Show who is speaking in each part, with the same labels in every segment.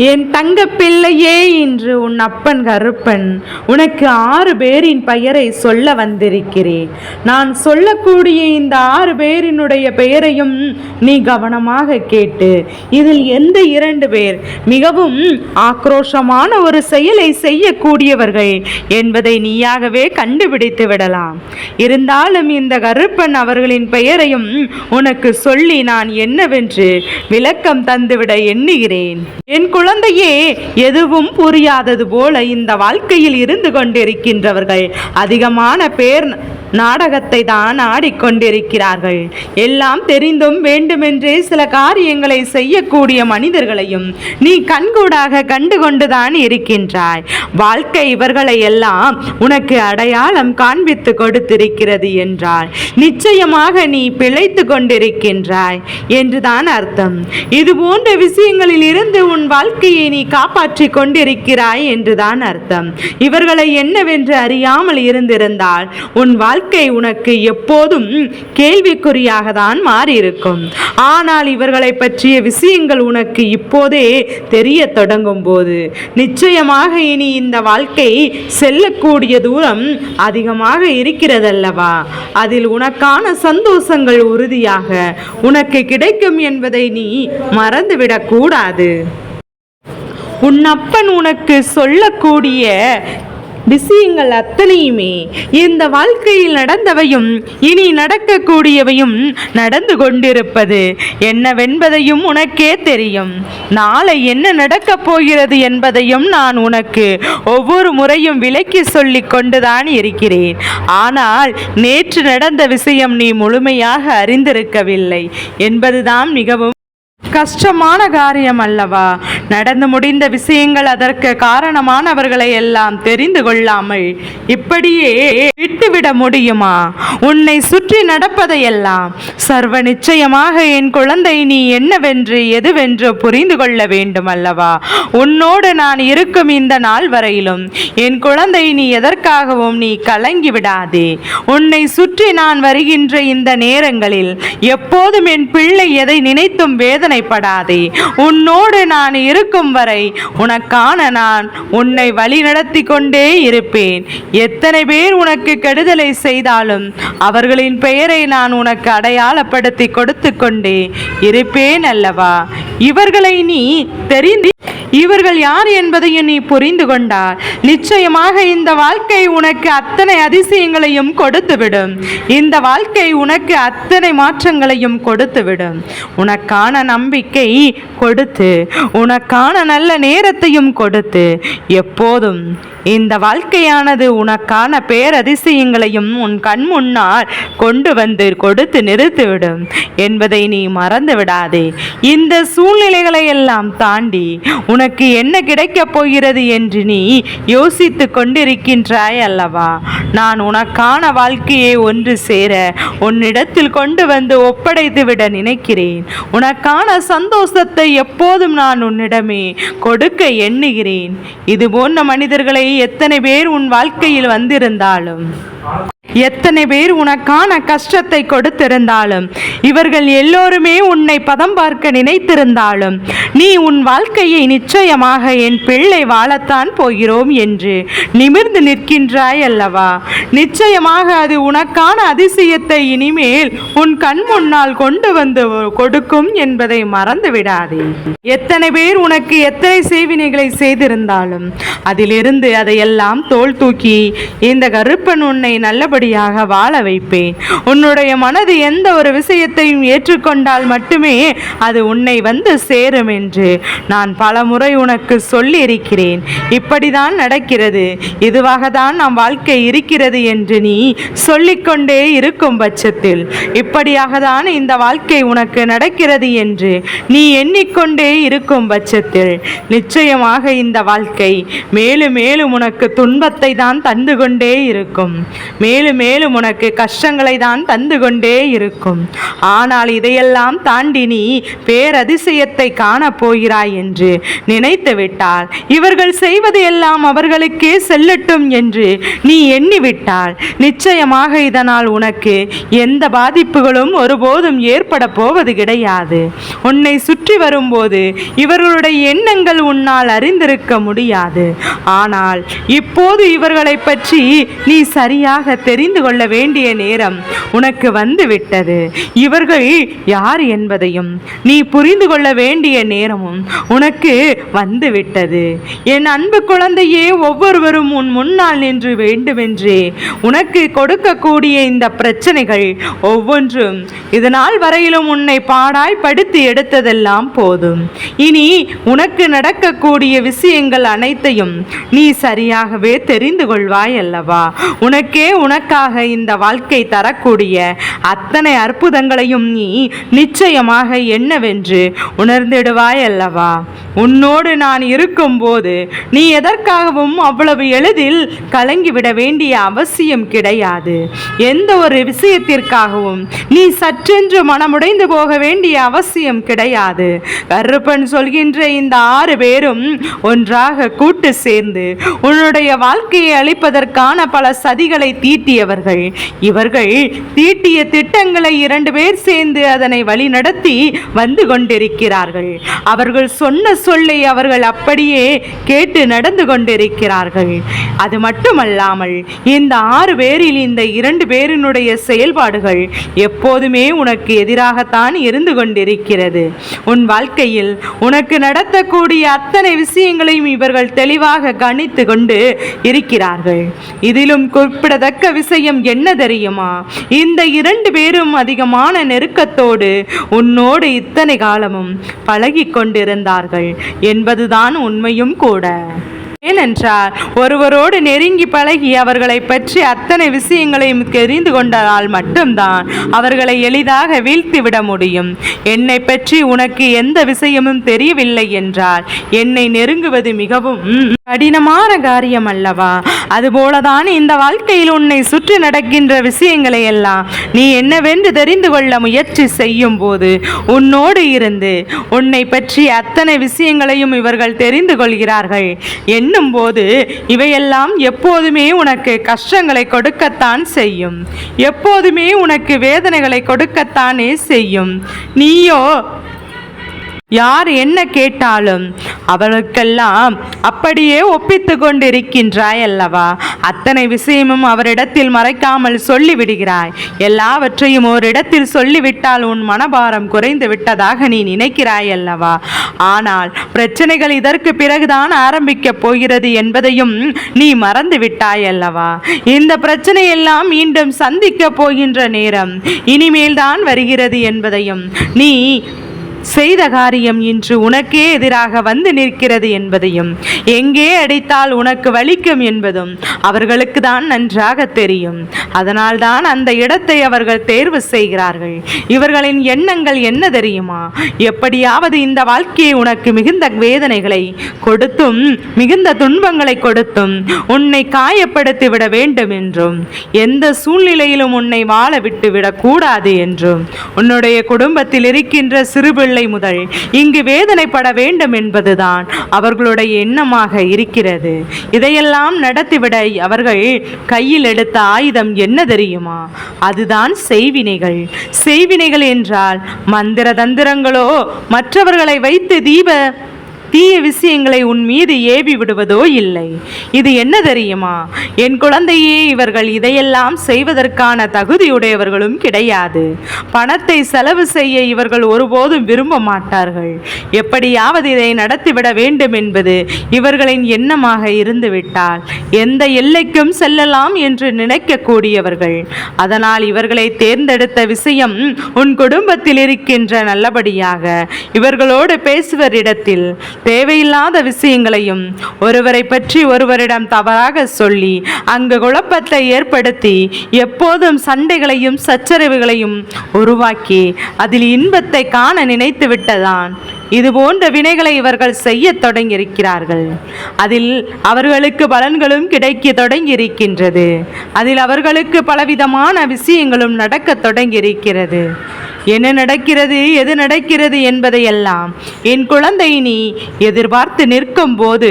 Speaker 1: என் தங்க பிள்ளையே, இன்று உன் அப்பன் கருப்பன் உனக்கு 6 பேரின் பெயரை சொல்ல வந்திருக்கிறேன். நான் சொல்லக்கூடிய இந்த 6 பேரினுடைய பெயரையும் நீ கவனமாக கேட்டு, இதில் எந்த 2 பேர் மிகவும் ஆக்ரோஷமான ஒரு செயலை செய்யக்கூடியவர்கள் என்பதை நீயாகவே கண்டுபிடித்து விடலாம். இருந்தாலும் இந்த கருப்பன் அவர்களின் பெயரையும் உனக்கு சொல்லி நான் என்னவென்று விளக்கம் தந்துவிட எண்ணுகிறேன். என் குழந்தையே, எதுவும் புரியாதது போல இந்த வாழ்க்கையில் இருந்து கொண்டிருக்கின்றவர்கள் அதிகமான பேர் நாடகத்தை தான் ஆடிக்கொண்டிருக்கிறார்கள். எல்லாம் தெரிந்தும் வேண்டுமென்றே சில காரியங்களை செய்யக்கூடிய மனிதர்களையும் நீ கண்கூடாக கண்டு கொண்டுதான் இருக்கின்றாய். வாழ்க்கை இவர்களை எல்லாம் உனக்கு அடையாளம் காண்பித்து கொடுத்திருக்கிறது என்றால் நிச்சயமாக நீ பிழைத்து கொண்டிருக்கின்றாய் என்றுதான் அர்த்தம். இது போன்ற விஷயங்களில் இருந்து உன் வாழ்க்கையை நீ காப்பாற்றி கொண்டிருக்கிறாய் என்றுதான் அர்த்தம். இவர்களை என்னவென்று அறியாமல் இருந்திருந்தால் உன் வாழ்க்கை உனக்கு எப்போதும் கேள்விக்குறியாக தான் மாறியிருக்கும். ஆனால் இவர்களை பற்றிய விஷயங்கள் உனக்கு இப்போதே தெரிய தொடங்கும் போது நிச்சயமாக இனி இந்த வாழ்க்கை செல்லக்கூடிய தூரம் அதிகமாக இருக்கிறதல்லவா, அதில் உனக்கான சந்தோஷங்கள் உறுதியாக உனக்கு கிடைக்கும் என்பதை நீ மறந்துவிடக் கூடாது. உன் அப்பன் உனக்கு சொல்லக்கூடிய விஷயங்கள் அத்தனையுமே இந்த வாழ்க்கையில் நடந்தவையும் இனி நடக்கக்கூடியவையும் நடந்து கொண்டிருப்பது என்னவென்பதையும் உனக்கே தெரியும். நாளை என்ன நடக்கப் போகிறது என்பதையும் நான் உனக்கு ஒவ்வொரு முறையும் விளக்கி சொல்லிக் கொண்டுதான் இருக்கிறேன். ஆனால் நேற்று நடந்த விஷயம் நீ முழுமையாக அறிந்திருக்கவில்லை என்பதுதான் மிகவும் கஷ்டமான காரியம் அல்லவா. நடந்து முடிந்த விஷயங்கள் அதற்கு காரணமானவர்களை எல்லாம் தெரிந்து கொள்ளாமல் இப்படியே விட்டுவிட முடியுமா? உன்னை சுற்றி நடப்பதையெல்லாம் சர்வ நிச்சயமாக என் குழந்தை நீ என்னவென்று எதுவென்று புரிந்து கொள்ள வேண்டும் அல்லவா. உன்னோடு நான் இருக்கும் இந்த நாள் வரையிலும் என் குழந்தை நீ எதற்காகவும் நீ கலங்கி விடாதே. உன்னை சுற்றி நான் வருகின்ற இந்த நேரங்களில் எப்போதும் என் பிள்ளை எதை நினைத்தும் வேதனை படாதே. உன்னோடு நான் இருக்கும் வரை உனக்கான நான் உன்னை வழி நடத்தி கொண்டே இருப்பேன். எத்தனை பேர் உனக்கு கெடுதலை செய்தாலும் அவர்களின் பெயரை நான் உனக்கு அடையாளப்படுத்தி கொடுத்து கொண்டே இருப்பேன் அல்லவா. இவர்களை நீ தெரிந்து இவர்கள் யார் என்பதையும் நீ புரிந்து கொண்டால் நிச்சயமாக இந்த வாழ்க்கை உனக்கு அத்தனை அதிசயங்களையும் கொடுத்துவிடும். இந்த வாழ்க்கை உனக்கு அத்தனை மாற்றங்களையும் கொடுத்துவிடும். உனக்கான நம்பிக்கை கொடுத்து உனக்கான நல்ல நேரத்தையும் கொடுத்து எப்போதும் இந்த வாழ்க்கையானது உனக்கான பேரதிசயங்களையும் உன் கண் முன்னால் கொண்டு வந்து கொடுத்து நிறுத்திவிடும் என்பதை நீ மறந்து விடாதே. இந்த சூழ்நிலைகளை எல்லாம் தாண்டி உனக்கு என்ன கிடைக்கப் போகிறது என்று நீ யோசித்து கொண்டிருக்கின்றாய் அல்லவா. நான் உனக்கான வாழ்க்கையை ஒன்று சேர உன்னிடத்தில் கொண்டு வந்து ஒப்படைத்து விட நினைக்கிறேன். உனக்கான சந்தோஷத்தை எப்போதும் நான் உன்னிடமே கொடுக்க எண்ணுகிறேன். இது போன்ற மனிதர்களை எத்தனை பேர் உன் வாழ்க்கையில் வந்திருந்தாலும், எத்தனை பேர் உனக்கான கஷ்டத்தை கொடுத்திருந்தாலும், இவர்கள் எல்லோருமே உன்னை பதம் பார்க்க நினைத்திருந்தாலும் நீ உன் வாழ்க்கையை நிச்சயமாக என் பிள்ளை வாழத்தான் போகிறோம் என்று நிமிர்ந்து நிற்கின்றாய் அல்லவா. நிச்சயமாக அது உனக்கான அதிசயத்தை இனிமேல் உன் கண் முன்னால் கொண்டு வந்து கொடுக்கும் என்பதை மறந்து விடாதே. எத்தனை பேர் உனக்கு எத்தனை செய்வினைகளை செய்திருந்தாலும் அதிலிருந்து அதையெல்லாம் தோள் தூக்கி இந்த கருப்பன் உன்னை நல்லபடியாக வாழ வைப்பேன். உன்னுடைய மனது எந்த ஒரு விஷயத்தையும் ஏற்றுக்கொண்டால் மட்டுமே அது உன்னை வந்து சேரும் என்று நான் பல முறை உனக்கு சொல்லி இருக்கிறேன். இப்படிதான் நடக்கிறது, இதுவாக தான் நம் வாழ்க்கை இருக்கிறது என்று நீ சொல்லிக்கொண்டே இருக்கும் பட்சத்தில் இப்படியாக தான் இந்த வாழ்க்கை உனக்கு நடக்கிறது என்று நீ எண்ணிக்கொண்டே இருக்கும் பட்சத்தில் நிச்சயமாக இந்த வாழ்க்கை மேலும் மேலும் உனக்கு துன்பத்தை தான் தந்து கொண்டே இருக்கும். மேலும் மேலும் மேலும் உனக்கு கஷ்டங்களை தான் தந்து கொண்டே இருக்கும். ஆனால் இதையெல்லாம் தாண்டி நீ பேரதிசயத்தை காணப்போகிறாய் என்று நினைத்து விட்டால், இவர்கள் செய்வது எல்லாம் அவர்களுக்கே செல்லட்டும் என்று நீ எண்ணிவிட்டால், நிச்சயமாக இதனால் உனக்கு எந்த பாதிப்புகளும் ஒருபோதும் ஏற்பட போவது கிடையாது. உன்னை சுற்றி வரும்போது இவர்களுடைய எண்ணங்கள் உன்னால் அறிந்திருக்க முடியாது. ஆனால் இப்போது இவர்களை பற்றி நீ சரியாக தெரிந்து கொள்ள வேண்டிய நேரம் உனக்கு வந்துவிட்டது. இவர்கள் யார் என்பதையும் நீ புரிந்து கொள்ள வேண்டிய நேரமும் உனக்கு வந்துவிட்டது. என் அன்பு குழந்தையே, ஒவ்வொருவரும் உன் முன்னால் நின்று வேண்டுமென்றே உனக்கு கொடுக்கக்கூடிய இந்த பிரச்சனைகள் ஒவ்வொன்றும் இதனால் வரையிலும் உன்னை பாடாய் படுத்தி எடுத்ததெல்லாம் போதும். இனி உனக்கு நடக்கக்கூடிய விஷயங்கள் அனைத்தையும் நீ சரியாகவே தெரிந்து கொள்வாய் அல்லவா? உனக்கே உனக்காக இந்த வாழ்க்கை தரக்கூடிய அத்தனை அற்புதங்களையும் நீ நிச்சயமாக என்னவென்று உணர்ந்திடுவாய் அல்லவா? உன்னோடு நான் இருக்கும்போது நீ எதற்காகவும் அவ்வளவு எளிதில் கலங்கிவிட வேண்டிய அவசியம் கிடையாது. எந்த ஒரு விஷயத்திற்காகவும் நீ சற்றென்று மனமுடைந்து போக வேண்டிய அவசியம் கிடையாது. கருப்பன் சொல்கின்ற இந்த 6 பேரும் ஒன்றாக கூட்டு சேர்ந்து உன்னுடைய வாழ்க்கையை அளிப்பதற்கான பல சதிகளை தீட்டியவர்கள். இவர்கள் தீட்டிய திட்டங்களை 2 பேர் சேர்ந்து அதனை வழிநடத்தி வந்து கொண்டிருக்கிறார்கள். அவர்கள் சொன்ன சொல்லை அவர்கள் அப்படியே கேட்டு நடந்து கொண்டிருக்கிறார்கள். அது மட்டுமல்லாமல் இந்த 6 பேரில் இந்த 2 பேரினுடைய செயல்பாடுகள் எப்போதுமே உனக்கு எதிராகத்தான் இருந்து கொண்டிருக்கிறது. உன் வாழ்க்கையில் உனக்கு நடத்தக்கூடிய அத்தனை விஷயங்களையும் இவர்கள் தெளிவாக கணித்து கொண்டு இருக்கிறார்கள். இதிலும் குறிப்பிடத்தக்க விஷயம் என்ன தெரியுமா? இந்த 2 பேரும் அதிகமான நெருக்கத்தோடு உன்னோடு இத்தனை காலமும் பழகி கொண்டிருந்தார்கள் என்பதுதான் உண்மையும் கூட. ஏனென்றால் ஒருவரோடு நெருங்கி பழகி அவர்களை பற்றி அத்தனை விஷயங்களையும் தெரிந்து கொண்டால் மட்டும்தான் அவர்களை எளிதாக வீழ்த்திவிட முடியும். என்னை பற்றி உனக்கு எந்த விஷயமும் தெரியவில்லை என்றால் என்னை நெருங்குவது மிகவும் கடினமான காரியம் அல்லவா? அதுபோலதான் இந்த வாழ்க்கையில் உன்னை சுற்றி நடக்கின்ற விஷயங்களை எல்லாம் நீ என்னவென்று தெரிந்து கொள்ள முயற்சி செய்யும் போது உன்னோடு இருந்து உன்னை பற்றி அத்தனை விஷயங்களையும் இவர்கள் தெரிந்து கொள்கிறார்கள் என்னும் போது இவையெல்லாம் எப்போதுமே உனக்கு கஷ்டங்களை கொடுக்கத்தான் செய்யும். எப்போதுமே உனக்கு வேதனைகளை கொடுக்கத்தானே செய்யும். நீயோ யார் என்ன கேட்டாலும் அவளுக்கெல்லாம் அப்படியே ஒப்பித்து கொண்டிருக்கின்றாய் அல்லவா? அத்தனை விஷயமும் அவரிடத்தில் மறைக்காமல் சொல்லிவிடுகிறாய். எல்லாவற்றையும் ஓரிடத்தில் சொல்லிவிட்டால் உன் மனபாரம் குறைந்து விட்டதாக நீ நினைக்கிறாய் அல்லவா? ஆனால் பிரச்சனைகள் இதற்கு பிறகுதான் ஆரம்பிக்கப் போகிறது என்பதையும் நீ மறந்து விட்டாய் அல்லவா? இந்த பிரச்சனையெல்லாம் மீண்டும் சந்திக்க போகின்ற நேரம் இனிமேல் தான் வருகிறது என்பதையும், நீ செய்த காரியம் இன்று உனக்கே எதிராக வந்து நிற்கிறது என்பதையும், எங்கே அடித்தால் உனக்கு வலிக்கும் என்பதும் அவர்களுக்கு தான் நன்றாக தெரியும். அதனால்தான் அந்த இடத்தை அவர்கள் தேர்வு செய்கிறார்கள். இவர்களின் எண்ணங்கள் என்ன தெரியுமா? எப்படியாவது இந்த வாழ்க்கையை உனக்கு மிகுந்த வேதனைகளை கொடுத்தும் மிகுந்த துன்பங்களை கொடுத்தும் உன்னை காயப்படுத்தி விட வேண்டும் என்றும், எந்த சூழ்நிலையிலும் உன்னை வாழ விட்டு விடக்கூடாது என்றும், உன்னுடைய குடும்பத்தில் இருக்கின்ற சிறுபிள்ளை முதல் இங்கு வேதனைப்பட வேண்டும் என்பதுதான் அவர்களுடைய எண்ணமாக இருக்கிறது. இதையெல்லாம் நடத்திவிட அவர்கள் கையில் எடுத்த ஆயுதம் என்ன தெரியுமா? அதுதான் செய்வினைகள். செய்வினைகள் என்றால் மந்திர தந்திரங்களோ மற்றவர்களை வைத்து தீய விஷயங்களை உன் மீது ஏவி விடுவதோ இல்லை. இது என்ன தெரியுமா? என் குழந்தையே, இவர்கள் இதையெல்லாம் செய்வதற்கான தகுதியுடையவர்களும் கிடையாது. பணத்தை செலவு செய்ய இவர்கள் ஒருபோதும் விரும்ப மாட்டார்கள். எப்படியாவது இதை நடத்திவிட வேண்டும் என்பது இவர்களின் எண்ணமாக இருந்துவிட்டால் எந்த எல்லைக்கும் செல்லலாம் என்று நினைக்கக்கூடியவர்கள். அதனால் இவர்களை தேர்ந்தெடுத்த விஷயம் உன் குடும்பத்தில் இருக்கின்ற நல்லபடியாக இவர்களோடு பேசுவரிடத்தில் தேவையில்லாத விஷயங்களையும் ஒருவரை பற்றி ஒருவரிடம் தவறாக சொல்லி அங்கு குழப்பத்தை ஏற்படுத்தி எப்போதும் சண்டைகளையும் சச்சரவுகளையும் உருவாக்கி அதில் இன்பத்தை காண நினைத்து விட்டதான் இது போன்ற வினைகளை இவர்கள் செய்ய தொடங்கியிருக்கிறார்கள். அதில் அவர்களுக்கு பலன்களும் கிடைக்க தொடங்கியிருக்கின்றது. அதில் அவர்களுக்கு பலவிதமான விஷயங்களும் நடக்க தொடங்கியிருக்கிறது. என்ன நடக்கிறது, எது நடக்கிறது என்பதையெல்லாம் என் குழந்தை நீ எதிர்பார்த்து நிற்கும் போது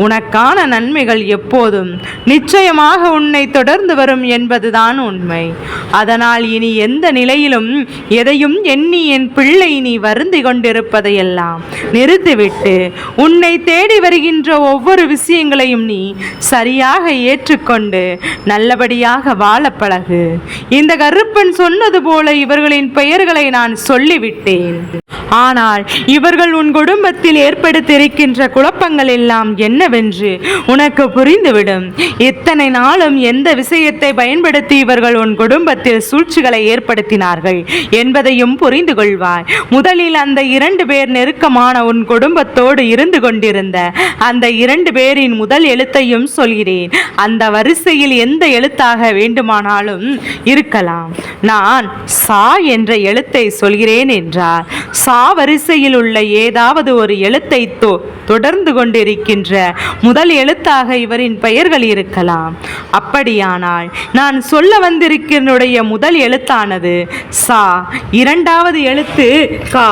Speaker 1: உனக்கான நன்மைகள் எப்போதும் நிச்சயமாக உன்னை தொடர்ந்து வரும் என்பதுதான் உண்மை. அதனால் இனி எந்த நிலையிலும் எதையும் எண்ணி என் பிள்ளை நீ வருந்தி கொண்டிருப்பதையெல்லாம் நிறுத்திவிட்டு உன்னை தேடி வருகின்ற ஒவ்வொரு விஷயங்களையும் நீ சரியாக ஏற்றுக்கொண்டு நல்லபடியாக வாழ பழகு. இந்த கருப்பன் சொன்னது போல இவர்களின் பெயர்கள் நான் சொல்லிவிட்டேன். ஆனால் இவர்கள் உன் குடும்பத்தில் ஏற்படுத்தியிருக்கின்ற குழப்பங்கள் எல்லாம் என்னவென்று உனக்கு புரிந்துவிடும். இத்தனை நாளும் எந்த விஷயத்தை பயன்படுத்தி இவர்கள் உன் குடும்பத்தில் சூழ்ச்சிகளை ஏற்படுத்தினார்கள் என்பதையும் புரிந்து கொள்வாய். முதலில் அந்த 2 பேர் நெருக்கமான உன் குடும்பத்தோடு இருந்து கொண்டிருந்த அந்த 2 பேரின் முதல் எழுத்தையும் சொல்கிறேன். அந்த வரிசையில் எந்த எழுத்தாக வேண்டுமானாலும் இருக்கலாம். நான் சா என்ற எழுத்தை சொல்கிறேன் என்றார். சா வரிசையில் உள்ள ஏதாவது ஒரு எழுத்தை தொடர்ந்து கொண்டிருக்கின்ற முதல் எழுத்தாக இவரின் பெயர்கள் இருக்கலாம். அப்படியானால் நான் சொல்ல வந்திருக்கிற முதல் எழுத்தானது சா, 2வது எழுத்து கா.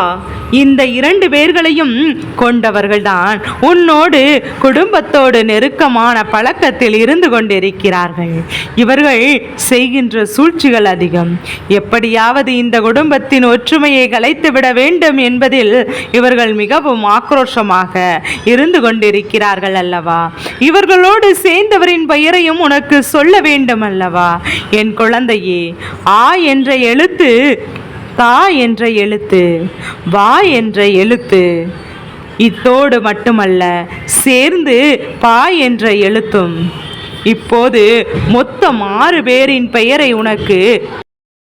Speaker 1: இந்த 2 பேர்களையும் கொண்டவர்கள்தான் உன்னோடு குடும்பத்தோடு நெருக்கமான பழக்கத்தில் இருந்து கொண்டிருக்கிறார்கள். இவர்கள் செய்கின்ற சூழ்ச்சிகள் அதிகம். எப்படியாவது இந்த குடும்பத்தின் ஒற்றுமையை கலைத்துவிட வேண்டும் என்பதில் இவர்கள் மிகவும் ஆக்ரோஷமாக இருந்து கொண்டிருக்கிறார்கள் அல்லவா? இவர்களோடு சேர்ந்தவரின் பெயரையும் உனக்கு சொல்ல வேண்டும் அல்லவா? என் குழந்தையே, ஆ என்ற எழுத்து, தா என்ற எழுத்து, வா என்ற எழுத்து, இத்தோடு மட்டுமல்ல சேர்ந்து பா என்ற எழுத்தும். இப்போது மொத்தம் 6 பேரின் பெயரை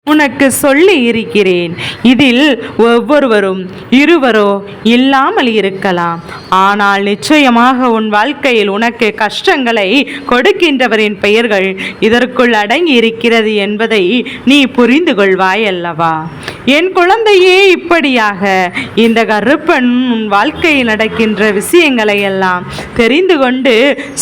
Speaker 1: உனக்கு சொல்லி இருக்கிறேன். இதில் ஒவ்வொருவரும் இருவரோ இல்லாமல் இருக்கலாம். ஆனால் நிச்சயமாக உன் வாழ்க்கையில் உனக்கு கஷ்டங்களை கொடுக்கின்றவரின் பெயர்கள் இதற்குள் அடங்கி இருக்கிறது என்பதை நீ புரிந்து கொள்வாய் அல்லவா? என் குழந்தையே, இப்படியாக இந்த கருப்பன் உன் வாழ்க்கையில் நடக்கின்ற விஷயங்களை எல்லாம் தெரிந்து கொண்டு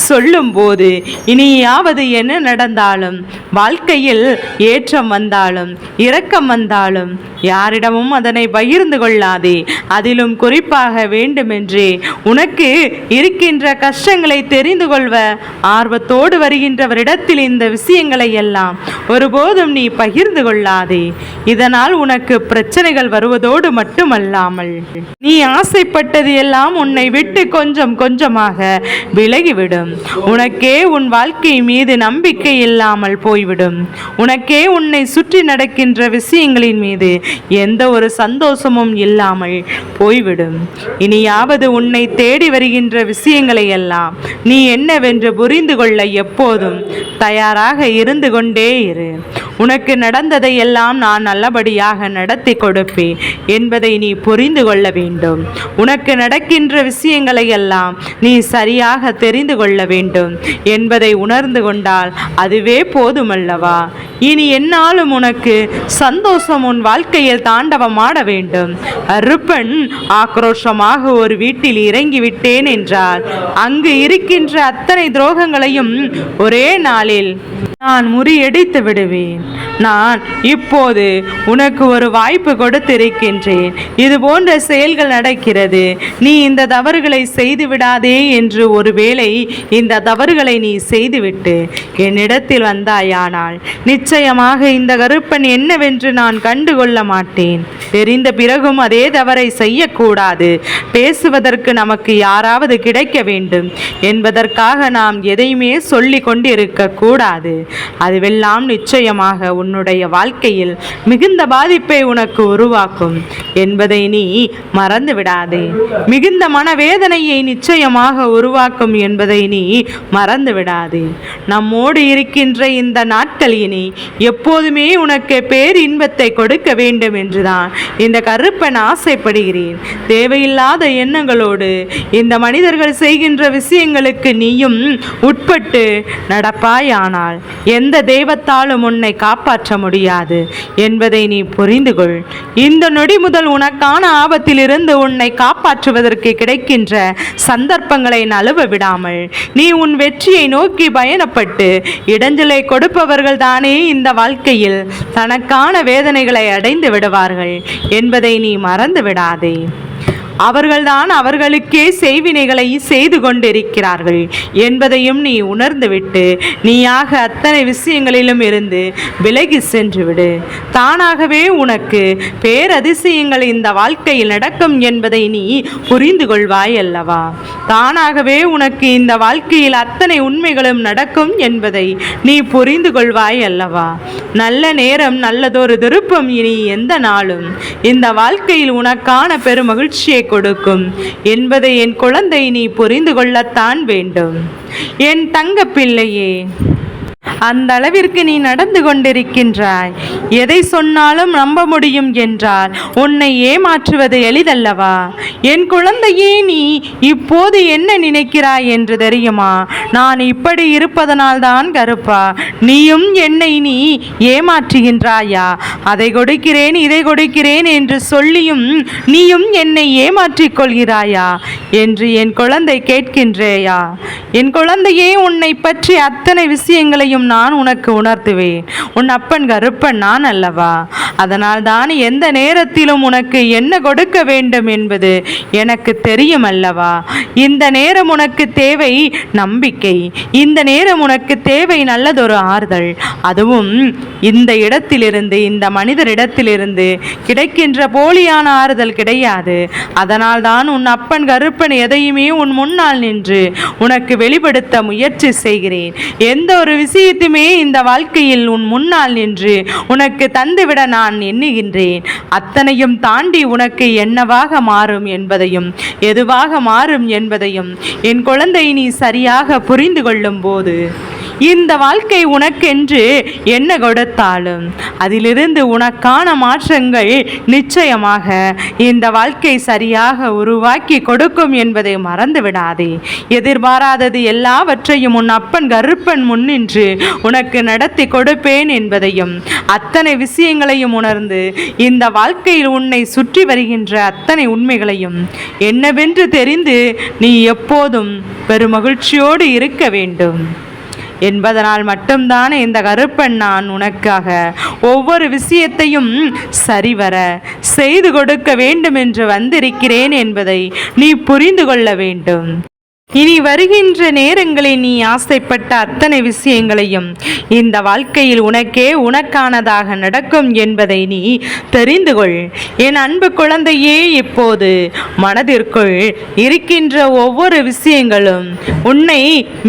Speaker 1: சொல்லும் போது இனியாவது என்ன நடந்தாலும், வாழ்க்கையில் ஏற்றம் வந்தாலும் இரக்கம் வந்தாலும் யாரிடமும் அதனை பகிர்ந்து கொள்ளாதே. அதிலும் குறிப்பாக வேண்டுமென்றே உனக்கு இருக்கின்ற கஷ்டங்களை தெரிந்து கொள்வ ஆர்வத்தோடு வருகின்றவரிடத்தில் இந்த விஷயங்களை எல்லாம் ஒருபோதும் நீ பகிர்ந்து கொள்ளாதே. இதனால் உனக்கு பிரச்சனைகள் வருவதோடு மட்டுமல்லாமல் நீ ஆசைப்பட்டது எல்லாம் உன்னை விட்டு கொஞ்சம் கொஞ்சமாக விலகிவிடும். உனக்கே உன் வாழ்க்கை மீது நம்பிக்கை இல்லாமல் போய்விடும். உனக்கே உன்னை சுற்றி நடக்கின்ற விஷயங்களின் மீது எந்த ஒரு சந்தோஷமும் இல்லாமல் போய்விடும். இனியாவது உன்னை தேடி வருகின்ற விஷயங்களை எல்லாம் நீ என்னவென்று புரிந்து கொள்ள எப்போதும் தயாராக இருந்து கொண்டே இரு. உனக்கு நடந்ததை எல்லாம் நான் நல்லபடியாக நடத்தி கொடுப்பேன் என்பதை நீ புரிந்து கொள்ள வேண்டும். உனக்கு நடக்கின்ற விஷயங்களை எல்லாம் நீ சரியாக தெரிந்து கொள்ள வேண்டும் என்பதை உணர்ந்து கொண்டால் அதுவே போதுமல்லவா? இனி என்னாலும் உனக்கு சந்தோஷம் உன் வாழ்க்கையில் தாண்டவமாட வேண்டும். அருப்பன் ஆக்ரோஷமாக ஒரு வீட்டில் இறங்கிவிட்டேன் என்றால் அங்கு இருக்கின்ற அத்தனை துரோகங்களையும் ஒரே நாளில் நான் முறியடித்து விடுவேன். நான் இப்போது உனக்கு ஒரு வாய்ப்பு கொடுத்திருக்கின்றேன். இது போன்ற செயல்கள் நடக்கிறது, நீ இந்த தவறுகளை செய்து விடாதே என்று ஒருவேளை இந்த தவறுகளை நீ செய்துவிட்டு என்னிடத்தில் வந்தாயானால் நிச்சயமாக இந்த கருப்பன் என்னவென்று நான் கண்டுகொள்ள மாட்டேன். தெரிந்த பிறகும் அதே தவறை செய்யக்கூடாது. பேசுவதற்கு நமக்கு யாராவது கிடைக்க வேண்டும் என்பதற்காக நாம் எதையுமே சொல்லி கொண்டிருக்க கூடாது. அதுவெல்லாம் நிச்சயமாக உன்னுடைய வாழ்க்கையில் மிகுந்த பாதிப்பை உனக்கு உருவாக்கும் என்பதை நீ மறந்து விடாதே. மிகுந்த மனவேதனையை நிச்சயமாக உருவாக்கும் என்பதை நீ மறந்து விடாதே. நம்மோடு இருக்கின்ற இந்த நாட்கள் இனி எப்போதுமே உனக்கு பேரின்பத்தை கொடுக்க வேண்டும் என்றுதான் இந்த கருப்பன் ஆசைப்படுகிறேன். தேவையில்லாத எண்ணங்களோடு இந்த மனிதர்கள் செய்கின்ற விஷயங்களுக்கு நீயும் உட்பட்டு நடப்பாயானால் எந்த தெய்வத்தாலும் உன்னை காப்பாற்ற முடியாது என்பதை நீ புரிந்து கொள். இந்த நொடி முதல் உனக்கான ஆபத்திலிருந்து உன்னை காப்பாற்றுவதற்கு கிடைக்கின்ற சந்தர்ப்பங்களை நழுவ விடாமல் நீ உன் வெற்றியை நோக்கி பயணப்பட்டு இடைஞ்சலை கொடுப்பவர்கள் தானே இந்த வாழ்க்கையில் தனக்கான வேதனைகளை அடைந்து விடுவார்கள் என்பதை நீ மறந்து விடாதே. அவர்கள்தான் அவர்களுக்கே செய்வினைகளை செய்து கொண்டிருக்கிறார்கள் என்பதையும் நீ உணர்ந்துவிட்டு நீயாக அத்தனை விஷயங்களிலும் இருந்து விலகி சென்று விடு. தானாகவே உனக்கு பேரதிசயங்கள் இந்த வாழ்க்கையில் நடக்கும் என்பதை நீ புரிந்து கொள்வாய் அல்லவா? தானாகவே உனக்கு இந்த வாழ்க்கையில் அத்தனை உண்மைகளும் நடக்கும் என்பதை நீ புரிந்து கொள்வாய் அல்லவா? நல்ல நேரம், நல்லதொரு திருப்பம் இனி எந்த நாளும் இந்த வாழ்க்கையில் உனக்கான பெருமகிழ்ச்சியை கொடுக்கும் என்பதை என் குழந்தை நீ புரிந்து கொள்ளத்தான் வேண்டும். என் தங்க பிள்ளையே, அந்த அளவிற்கு நீ நடந்து கொண்டிருக்கின்றாய். எதை சொன்னாலும் நம்ப முடியும் என்றால் உன்னை ஏமாற்றுவது எளிதல்லவா? என் குழந்தையே, நீ இப்போது என்ன நினைக்கிறாய் என்று தெரியுமா? நான் இப்படி இருப்பதனால்தான் கருப்பா நீயும் என்னை நீ ஏமாற்றுகின்றாயா? அதை கொடுக்கிறேன், இதை கொடுக்கிறேன் என்று சொல்லியும் நீயும் என்னை ஏமாற்றிக் கொள்கிறாயா என்று என் குழந்தை கேட்கின்றேயா? என் குழந்தையே, உன்னை பற்றி அத்தனை விஷயங்களையும் நான் உனக்கு உணர்த்துவேன். உன் அப்பன் கருப்பன் நான் அல்லவா? அதனால் தான் எந்த நேரத்திலும் உனக்கு என்ன கொடுக்க வேண்டும் என்பது எனக்கு தெரியும் அல்லவா? இந்த நேரம் உனக்கு தேவை நம்பிக்கை, இந்த நேரம் உனக்கு தேவை நல்லதொரு ஆறுதல். அதுவும் இந்த இடத்திலிருந்து, இந்த மனிதரிடத்திலிருந்து கிடைக்கின்ற போலியான ஆறுதல் கிடையாது. அதனால் தான் உன் அப்பன் கருப்பன் எதையுமே உன் முன்னால் நின்று உனக்கு வெளிப்படுத்த முயற்சி செய்கிறேன். எந்த ஒரு விஷயத்துமே இந்த வாழ்க்கையில் உன் முன்னால் நின்று உனக்கு தந்துவிட நான் எண்ணுகின்றேன். அத்தனையும் தாண்டி உனக்கு என்னவாக மாறும் என்பதையும் எதுவாக மாறும் என்பதையும் என் குழந்தை நீ சரியாக புரிந்து கொள்ளும் போது இந்த வாழ்க்கை உனக்கென்று என்ன கொடுத்தாலும் அதிலிருந்து உனக்கான மாற்றங்கள் நிச்சயமாக இந்த வாழ்க்கை சரியாக உருவாக்கி கொடுக்கும் என்பதை மறந்து விடாதே. எதிர்பாராதது எல்லாவற்றையும் உன் அப்பன் கருப்பன் முன்னின்று உனக்கு நடத்தி கொடுப்பேன் என்பதையும் அத்தனை விஷயங்களையும் உணர்ந்து இந்த வாழ்க்கையில் உன்னை சுற்றி வருகின்ற அத்தனை உண்மைகளையும் என்னவென்று தெரிந்து நீ எப்போதும் பெருமகிழ்ச்சியோடு இருக்க வேண்டும் என்பதனால் மட்டும்தான் இந்த கருப்பன் நான் உனக்காக ஒவ்வொரு விஷயத்தையும் சரிவர செய்து கொடுக்க வேண்டும் என்று வந்திருக்கிறேன் என்பதை நீ புரிந்து கொள்ள வேண்டும். இனி வருகின்ற நேரங்களில் நீ ஆசைப்பட்ட அத்தனை விஷயங்களையும் இந்த வாழ்க்கையில் உனக்கே உனக்கானதாக நடக்கும் என்பதை நீ தெரிந்து கொள். என் அன்பு குழந்தையே, இப்போது மனதிற்குள் இருக்கின்ற ஒவ்வொரு விஷயங்களும் உன்னை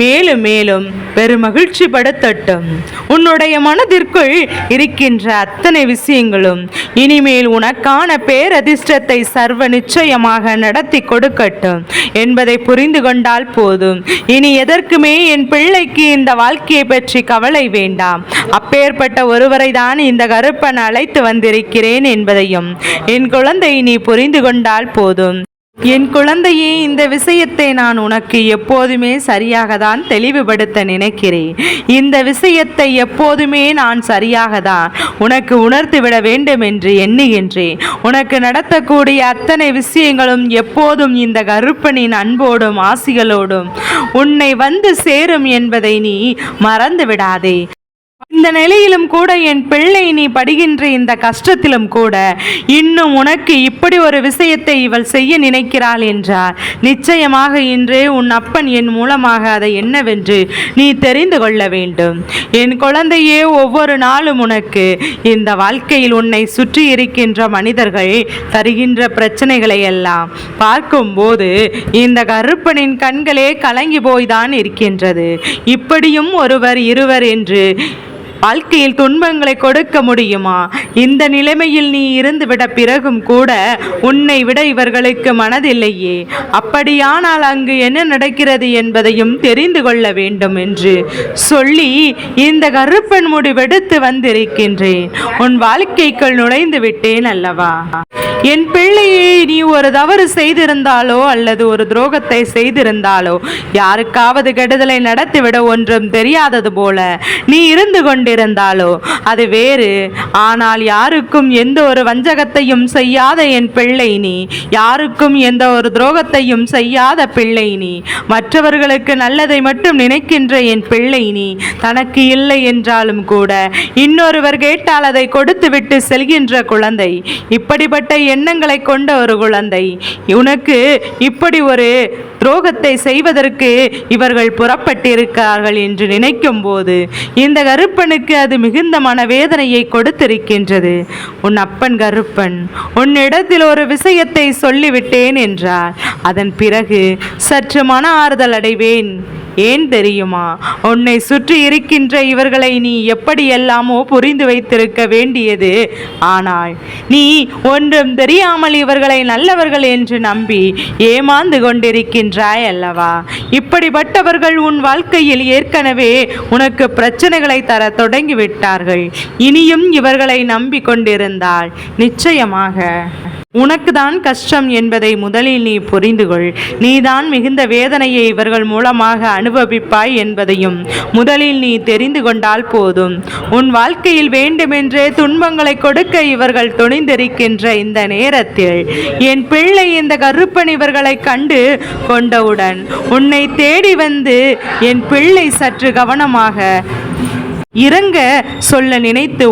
Speaker 1: மேலும் மேலும் பெருமகிழ்ச்சி படுத்தட்டும். உன்னுடைய மனதிற்குள் இருக்கின்ற அத்தனை விஷயங்களும் இனிமேல் உனக்கான பேரதிர்ஷ்டத்தை சர்வ நிச்சயமாக நடத்தி கொடுக்கட்டும் என்பதை புரிந்து கொண்டால் போதும். இனி எதற்குமே என் பிள்ளைக்கு இந்த வாழ்க்கையை பற்றி கவலை வேண்டாம். அப்பேற்பட்ட ஒருவரை தான் இந்த கருப்பன் அழைத்து வந்திருக்கிறேன் என்பதையும் என் குழந்தை நீ புரிந்து கொண்டால் போதும். என் குழந்தையே, இந்த விஷயத்தை நான் உனக்கு எப்போதுமே சரியாக தான் தெளிவுபடுத்த நினைக்கிறேன். இந்த விஷயத்தை எப்போதுமே நான் சரியாக தான் உனக்கு உணர்த்திவிட வேண்டும் என்று எண்ணுகின்றேன். உனக்கு நடத்தக்கூடிய அத்தனை விஷயங்களும் எப்போதும் இந்த கருப்பனின் அன்போடும் ஆசிகளோடும் உன்னை வந்து சேரும் என்பதை நீ மறந்து விடாதே. இந்த நிலையிலும் கூட என் பிள்ளை நீ படுகின்ற இந்த கஷ்டத்திலும் கூட இன்னும் உனக்கு இப்படி ஒரு விஷயத்தை இவள் செய்ய நினைக்கிறாள் என்றார். நிச்சயமாக இன்றே உன் அப்பன் என் மூலமாக அதை என்னவென்று நீ தெரிந்து கொள்ள வேண்டும். என் குழந்தையே, ஒவ்வொரு நாளும் உனக்கு இந்த வாழ்க்கையில் உன்னை சுற்றி இருக்கின்ற மனிதர்கள் தருகின்ற பிரச்சனைகளை எல்லாம் பார்க்கும்போது இந்த கருப்பனின் கண்களே கலங்கி போய்தான் இருக்கின்றது. இப்படியும் ஒருவர் இருவர் என்று வாழ்க்கையில் துன்பங்களை கொடுக்க முடியுமா? இந்த நிலைமையில் நீ இருந்துவிட பிறகும் கூட உன்னை விட இவர்களுக்கு மனதில்லையே. அப்படியானால் அங்கு என்ன நடக்கிறது என்பதையும் தெரிந்து கொள்ள வேண்டும் என்று சொல்லி இந்த கருப்பன் முடிவெடுத்து வந்திருக்கின்றேன். உன் வாழ்க்கைக்குள் நுழைந்து விட்டேன் அல்லவா? என் பிள்ளையை நீ ஒரு தவறு செய்திருந்தாலோ அல்லது ஒரு துரோகத்தை செய்திருந்தாலோ, யாருக்காவது கெடுதலை நடத்திவிட ஒன்றும் தெரியாதது போல நீ இருந்து கொண்டிருந்தாலோ அது வேறு. ஆனால் யாருக்கும் எந்த ஒரு வஞ்சகத்தையும் செய்யாத என் பிள்ளை நீ, யாருக்கும் எந்த ஒரு துரோகத்தையும் செய்யாத பிள்ளை நீ, மற்றவர்களுக்கு நல்லதை மட்டும் நினைக்கின்ற என் பிள்ளை நீ, தனக்கு இல்லை என்றாலும் கூட இன்னொருவர் கேட்டால் அதை கொடுத்து விட்டு செல்கின்ற குழந்தை, இப்படிப்பட்ட எண்ணங்களை கொண்ட ஒரு குழந்தை. உனக்கு இப்படி ஒரு துரோகத்தை செய்வதற்கு இவர்கள் புறப்பட்டிருக்கிறார்கள் என்று நினைக்கும் போது இந்த கருப்பனுக்கு அது மிகுந்த மனவேதனையை கொடுத்திருக்கின்றது. உன் அப்பன் கருப்பன் உன்னிடத்தில் ஒரு விஷயத்தை சொல்லிவிட்டேன் என்றார். அதன் பிறகு சற்று மன ஆறுதல் அடைவேன். ஏன் தெரியுமா? உன்னை சுற்றி இருக்கின்ற இவர்களை நீ எப்படியெல்லாமோ புரிந்து வைத்திருக்க வேண்டியது. ஆனால் நீ ஒன்றும் தெரியாமல் இவர்களை நல்லவர்கள் என்று நம்பி ஏமாந்து கொண்டிருக்கின்றாய் அல்லவா? இப்படிப்பட்டவர்கள் உன் வாழ்க்கையில் ஏற்கனவே உனக்கு பிரச்சனைகளை தர தொடங்கிவிட்டார்கள். இனியும் இவர்களை நம்பி கொண்டிருந்தால் நிச்சயமாக உனக்கு தான் கஷ்டம் என்பதை முதலில் நீ புரிந்துகொள். நீதான் மிகுந்த வேதனையை இவர்கள் மூலமாக அனுபவிப்பாய் என்பதையும் முதலில் நீ தெரிந்து கொண்டால் போதும். உன் வாழ்க்கையில் வேண்டுமென்றே துன்பங்களை கொடுக்க இவர்கள் துணிந்திருக்கின்ற இந்த நேரத்தில் என் பிள்ளை இந்த கருப்பன் இவர்களை கண்டு கொண்டவுடன் உன்னை தேடி வந்து என் பிள்ளை சற்று கவனமாக இறங்க சொல்ல நினைத்து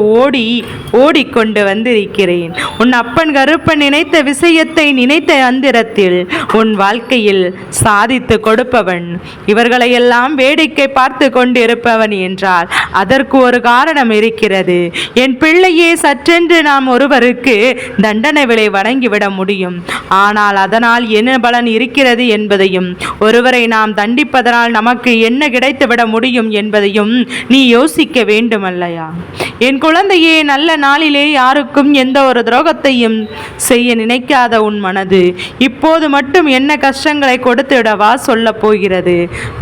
Speaker 1: ஓடிக்கொண்டு வந்திருக்கிறேன். உன் அப்பன் கருப்பன் நினைத்த விஷயத்தை நினைத்த அந்திரத்தில் உன் வாழ்க்கையில் சாதித்து கொடுப்பவன், இவர்களையெல்லாம் வேடிக்கை பார்த்து கொண்டிருப்பவன் என்றால் அதற்கு ஒரு காரணம் இருக்கிறது. என் பிள்ளையே, சற்றென்று நாம் ஒருவருக்கு தண்டனை விலை வழங்கிவிட முடியும். ஆனால் அதனால் என்ன பலன் இருக்கிறது என்பதையும், ஒருவரை நாம் தண்டிப்பதனால் நமக்கு என்ன கிடைத்துவிட முடியும் என்பதையும் நீ யோசிக்க வேண்டும் அல்லையா? என் குழந்தையே, நல்ல நாளிலே யாருக்கும் எந்த ஒரு துரோகத்தையும் செய்ய நினைக்காத உன் மனது இப்போது மட்டும் என்ன கஷ்டங்களை கொடுத்துவிடவா சொல்ல போகிறது?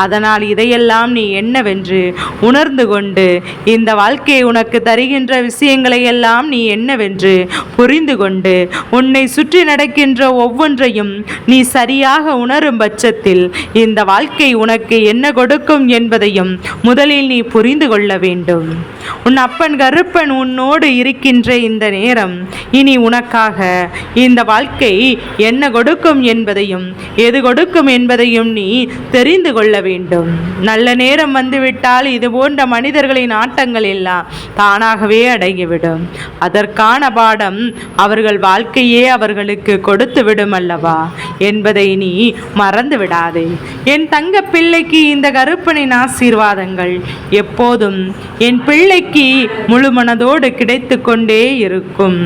Speaker 1: அதனால் இதையெல்லாம் நீ என்னவென்று உணர்ந்து கொண்டு இந்த வாழ்க்கையை உனக்கு தருகின்ற விஷயங்களை எல்லாம் நீ என்னவென்று புரிந்து கொண்டு உன்னை சுற்றி நடக்கின்ற ஒவ்வொன்றையும் நீ சரியாக உணரும் பட்சத்தில் இந்த வாழ்க்கை உனக்கு என்ன கொடுக்கும் என்பதையும் முதலில் நீ புரிந்து கொள்ள வேண்டும். உன் அப்பன் கருப்பன் உன்னோடு இருக்கின்ற இந்த நேரம் இனி உனக்காக இந்த வாழ்க்கை என்ன கொடுக்கும் என்பதையும் எது கொடுக்கும் என்பதையும் நீ தெரிந்து கொள்ள வேண்டும். நல்ல நேரம் வந்துவிட்டால் இது போன்ற மனிதர்களின் ஆட்டங்கள் எல்லாம் தானாகவே அடங்கிவிடும். அதற்கான பாடம் அவர்கள் வாழ்க்கையே அவர்களுக்கு கொடுத்து விடும் அல்லவா என்பதை நீ மறந்து விடாதே. என் தங்க பிள்ளைக்கு இந்த கருப்பனின் ஆசீர்வாதங்கள் எப்போதும் என் பிள்ளைக்கு முழு மனதோடு கிடைத்து கொண்டே இருக்கும்.